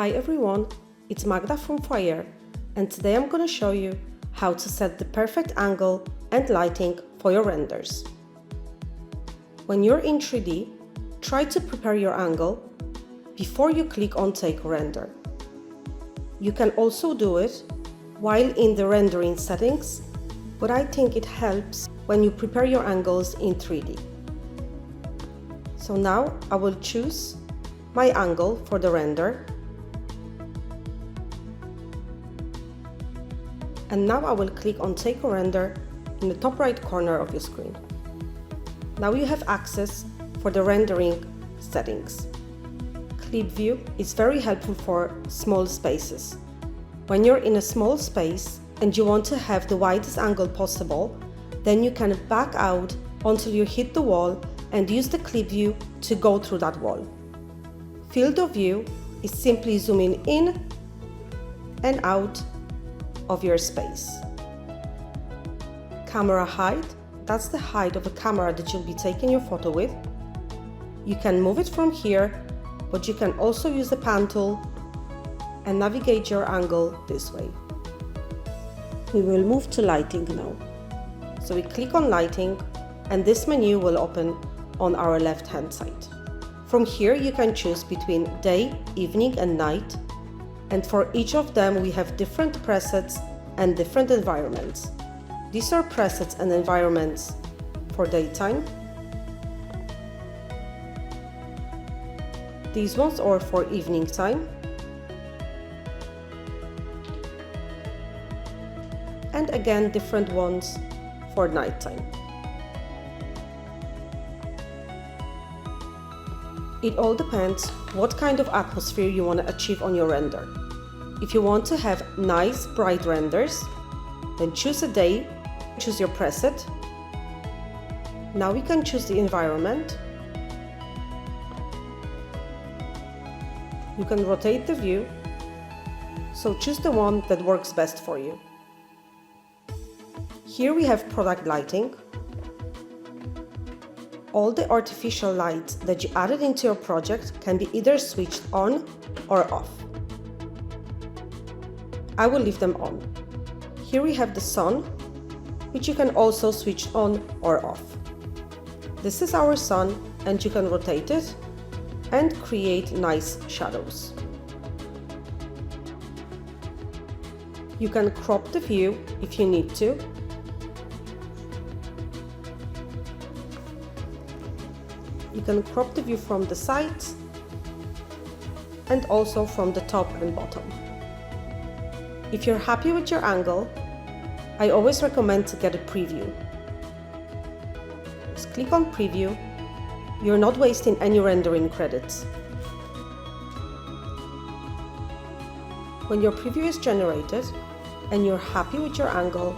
Hi everyone, it's Magda from Foyr, and today I'm going to show you how to set the perfect angle and lighting for your renders. When you're in 3D, try to prepare your angle before you click on Take Render. You can also do it while in the rendering settings, but I think it helps when you prepare your angles in 3D. So now I will choose my angle for the render. And now I will click on Take a Render in the top right corner of your screen. Now you have access for the rendering settings. Clip View is very helpful for small spaces. When you're in a small space and you want to have the widest angle possible, then you can back out until you hit the wall and use the Clip View to go through that wall. Field of View is simply zooming in and out of your space. Camera height, that's the height of a camera that you'll be taking your photo with. You can move it from here, but you can also use the pan tool and navigate your angle this way. We will move to lighting now. So we click on lighting and this menu will open on our left hand side. From here you can choose between day, evening and night. And for each of them we have different presets and different environments. These are presets and environments for daytime. These ones are for evening time. And again different ones for nighttime. It all depends what kind of atmosphere you want to achieve on your render. If you want to have nice, bright renders, then choose a day, choose your preset. Now we can choose the environment. You can rotate the view, so choose the one that works best for you. Here we have product lighting. All the artificial lights that you added into your project can be either switched on or off. I will leave them on. Here we have the sun, which you can also switch on or off. This is our sun and you can rotate it and create nice shadows. You can crop the view if you need to. You can crop the view from the sides and also from the top and bottom. If you're happy with your angle, I always recommend to get a preview. Just click on preview. You're not wasting any rendering credits. When your preview is generated and you're happy with your angle,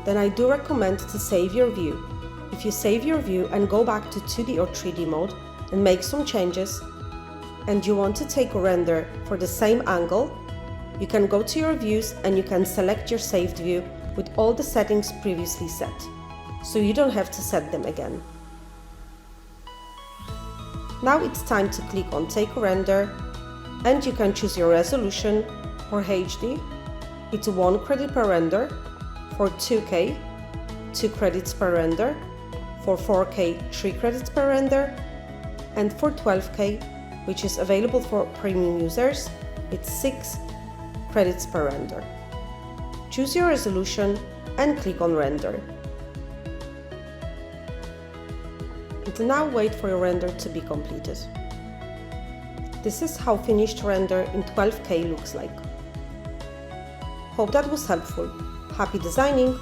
then I do recommend to save your view. If you save your view and go back to 2D or 3D mode and make some changes, and you want to take a render for the same angle, you can go to your views and you can select your saved view with all the settings previously set, so you don't have to set them again. Now it's time to click on Take a Render, and you can choose your resolution. For HD, it's 1 credit per render. For 2K, 2 credits per render. For 4K, 3 credits per render. And for 12K, which is available for premium users, it's 6 credits per render. Choose your resolution and click on Render. And now wait for your render to be completed. This is how finished render in 12K looks like. Hope that was helpful. Happy designing!